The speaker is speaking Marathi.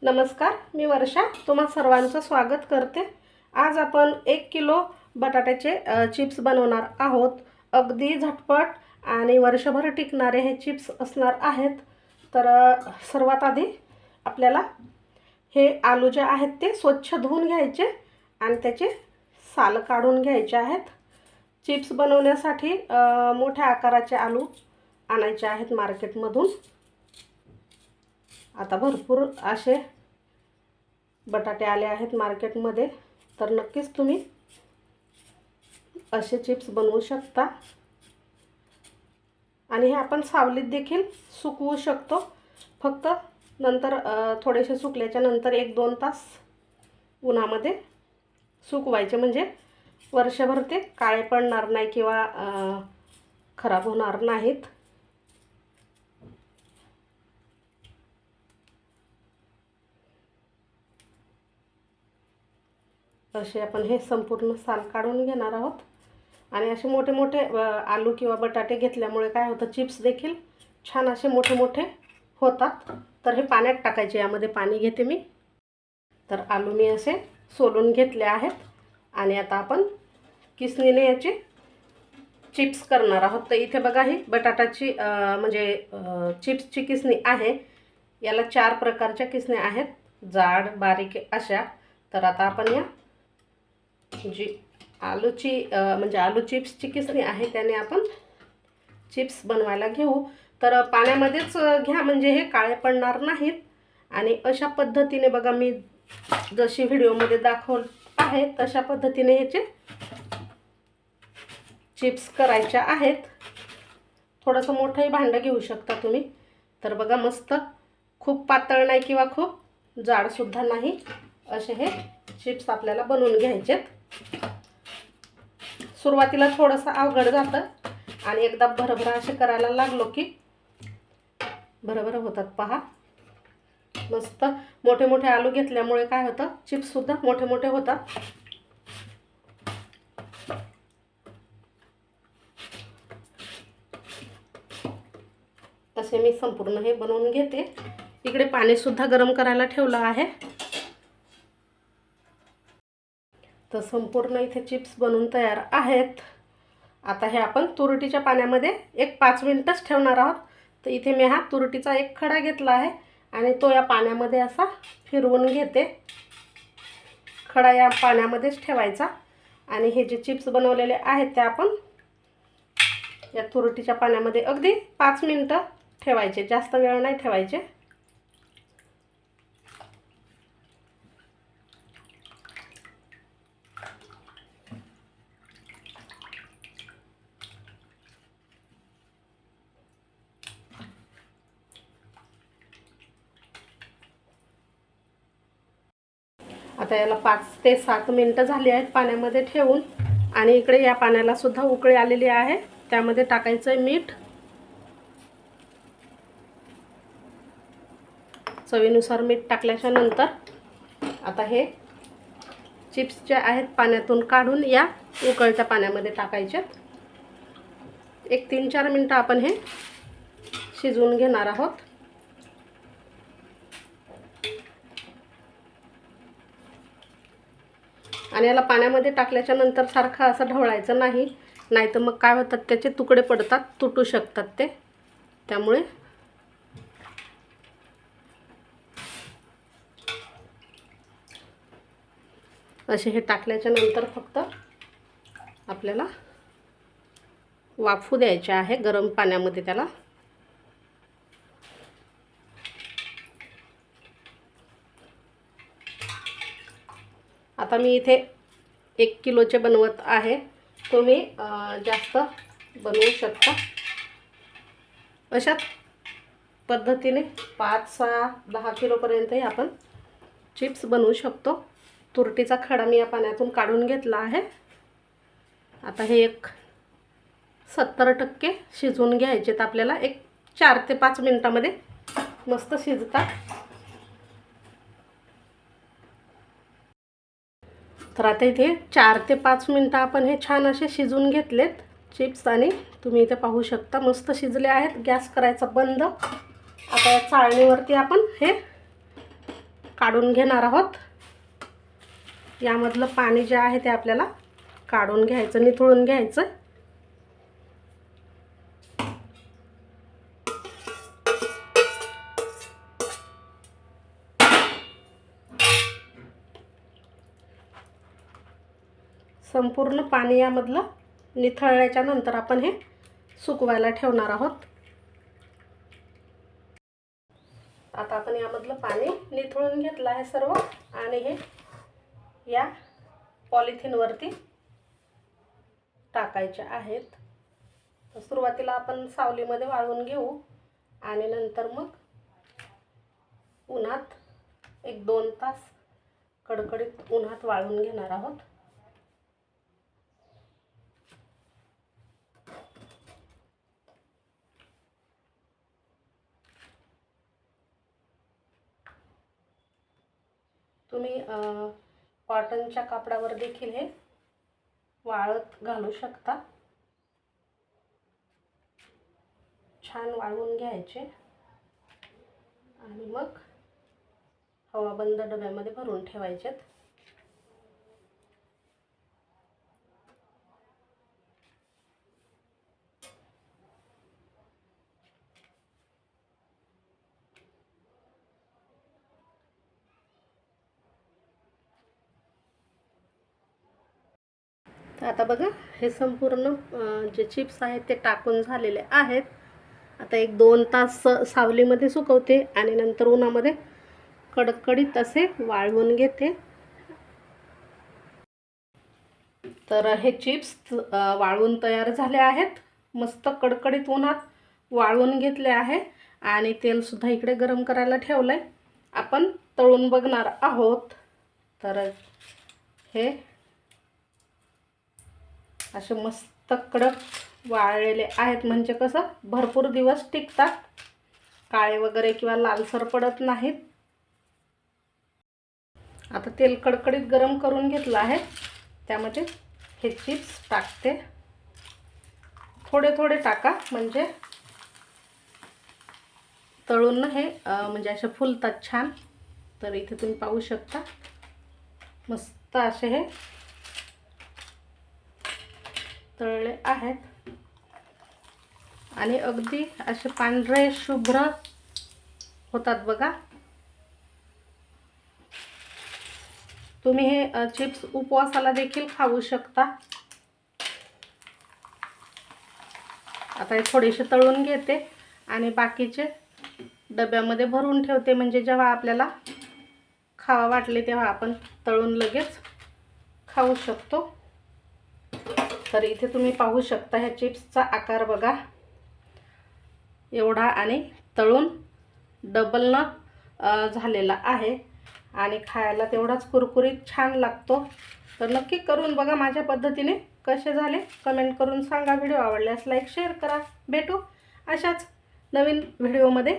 नमस्कार, मी वर्षा तुम्हा सर्वांचं स्वागत करते। आज आपण 1 किलो बटाट्याचे चिप्स बनवणार आहोत। अगदी झटपट आणि वर्षभर टिकणारे हे चिप्स असणार आहेत। तर सर्वात आधी आपल्याला हे आलू जे आहेत ते स्वच्छ धुवून घ्यायचे आणि त्याचे साल काढून घ्यायचे आहेत। चिप्स बनवण्यासाठी मोठ्या आकाराचे आलू आणायचे आहेत मार्केटमधून। आता भरपूर असे बटाटे आले आहेत मार्केटमध्ये, तर नक्कीच तुम्ही असे चिप्स बनवू शकता आणि हे आपण सावलीत देखील सुकवू शकतो। फक्त नंतर थोडेसे सुकल्याच्या नंतर 1-2 तास उन्हामध्ये सुकवायचे, म्हणजे वर्षभर ते काळे पडणार नाही किंवा खराब होणार नाहीत। असे आपण हे संपूर्ण साल काढून घेणार आहोत आणि असे मोठे मोठे आलू किंवा बटाटे घेतल्यामुळे काय होतं, चिप्स देखील छान असे मोठे मोठे होतात। तर हे पाण्यात टाकायचे, यामध्ये पाणी घेते मी। तर आलू मी असे सोलून घेतले आहेत आणि आता आपण किसणीने याचे चिप्स करणार आहोत। तर इथे बघा, ही बटाटाची म्हणजे चिप्सची किसणी आहे। याला 4 प्रकारच्या किसण्या आहेत, जाड बारीक अशा। तर आता आपण या जी आलूची म्हणजे आलू चिप्सची किसणी आहे त्याने आपण चिप्स बनवायला घेऊ। तर पाण्यामध्येच घ्या, म्हणजे हे काळे पडणार नाहीत। आणि अशा पद्धतीने बघा, मी जशी व्हिडिओमध्ये दाखवत आहे तशा पद्धतीने याचे चिप्स करायचे आहेत। थोडंसं मोठंही भांडं घेऊ शकता तुम्ही। तर बघा, मस्त खूप पातळ नाही किंवा खूप जाडसुद्धा नाही, असे हे चिप्स आपल्याला बनवून घ्यायचेत। सुरुवातीला थोडंसं अवघड जातं आणि एकदा भरभरा असे करायला लागलो की भरभर होतात। पहा, मस्त मोठे मोठे आलू घेतल्यामुळे काय होतं, चिप्स सुद्धा मोठे मोठे होतात। तसे मी संपूर्ण हे बनवून घेते। इकडे पाणी सुद्धा गरम करायला ठेवलं आहे। तर संपूर्ण इथे चिप्स बनवून तयार आहेत। आता हे आपण तुरटीच्या पाण्यामध्ये 5 मिनिटच ठेवणार आहोत। तर इथे मी हा तुरटीचा एक खडा घेतला आहे आणि तो या पाण्यामध्ये असा फिरवून घेते। खडा या पाण्यामध्येच ठेवायचा आणि हे जे चिप्स बनवलेले आहेत ते आपण या तुरटीच्या पाण्यामध्ये अगदी 5 मिनिटं ठेवायचे, जास्त वेळ नाही ठेवायचे। आता याला 5 ते 7 मिनिटं झाली आहेत पाण्यामध्ये ठेवून। आणि इकडे या पाण्याला सुद्धा उकळी आलेली आहे। त्यामध्ये टाकायचं आहे मीठ, चवीनुसार मीठ टाकल्याच्या नंतर आता हे चिप्स जे आहेत पाण्यातून काढून या उकळत्या पाण्यामध्ये टाकायचे। 3-4 मिनिटं आपण हे शिजवून घेणार आहोत। आणि याला पाण्यामध्ये टाकल्याच्या नंतर सारखं असं ढवळायचं नाही, नाहीतर मग काय होतात, त्याचे तुकडे पडतात, तुटू शकतात ते। त्यामुळे असे हे टाकल्याच्या नंतर फक्त आपल्याला वाफू द्यायचे आहे गरम पाण्यामध्ये त्याला। आता मी इथे 1 किलोचे बनवत आहे, तुम्ही जास्त बनवू शकता। अशाच पद्धतीने 5-6-10 किलोपर्यंतही आपण चिप्स बनवू शकतो। तुरटीचा खडा मी या पाण्यातून काढून घेतला आहे। आता हे 70% शिजवून घ्यायचेत आपल्याला। 4 ते 5 मिनिटांमध्ये मस्त शिजतात। तर आता इथे 4 ते 5 मिनिटं आपण हे छान असे शिजवून घेतलेत चिप्स आणि तुम्ही इथे पाहू शकता मस्त शिजले आहेत। गॅस करायचा बंद। आता या चाळणीवरती आपण हे काढून घेणार आहोत. यामधलं पाणी जे आहे ते आपल्याला काढून घ्यायचं, निथळून घ्यायचं. संपूर्ण पाणी यामधलं निथळल्याच्या नंतर आपण हे सुकवायला ठेवणार आहोत. आता आपण यामधलं पाणी निथळून घेतलं आहे सर्व आणि हे या पॉलिथिनवरती टाकायचे आहेत. तर सुरुवातीला आपण सावलीमध्ये वाळवून घेऊ आणि नंतर मग उन्हात 1-2 तास कडकडीत उन्हात वाळवून घेणार आहोत. तुम्ही कॉटनच्या कापडावर देखील हे वाळत घालू शकता. छान वाळवून घ्यायचे आणि मग हवाबंद डब्यामध्ये भरून ठेवायचे. तर आता बघा हे संपूर्ण जे चिप्स आहेत ते टाकून झालेले आहेत. आता 1-2 तास सावलीमध्ये सुकवते आणि नंतर उन्हामध्ये कडकडीत असे वाळवून घेते. तर हे चिप्स वाळवून तयार झाले आहेत. मस्त कडकडीत उन्हात वाळवून घेतले आहे आणि तेल सुद्धा इकडे गरम करायला ठेवलंय. आपण तळून बघणार आहोत. तर हे असे मस्त कडक वाळलेले आहेत, म्हणजे कसं भरपूर दिवस टिकतात, काळे वगैरे किंवा लालसर पडत नाहीत. आता तेल कडकडीत गरम करून घेतलं आहे, त्यामध्ये हे चिप्स टाकते. थोडे थोडे टाका म्हणजे तळून हे म्हणजे असे फुलतात छान. तर इथे तुम्ही पाहू शकता मस्त असे हे तळले आहेत आणि अगदी असे पांढरे शुभ्र होतात बघा. तुम्ही हे चिप्स उपवासाला देखील खाऊ शकता. आता हे थोडेसे तळून घेते आणि बाकीचे डब्यामध्ये भरून ठेवते, म्हणजे जेव्हा आपल्याला खावा वाटले तेव्हा आपण तळून लगेच खाऊ शकतो. तर इथे तुम्ही पाहू शकता ह्या चिप्सचा आकार बघा एवढा आणि तळून डबल झालेला आहे आणि खायला तेवढाच कुरकुरीत छान लागतो. तर नक्की करून बघा माझ्या पद्धतीने. कसे झाले कमेंट करून सांगा. व्हिडिओ आवडल्यास लाईक शेअर करा. भेटू अशाच नवीन व्हिडिओमध्ये.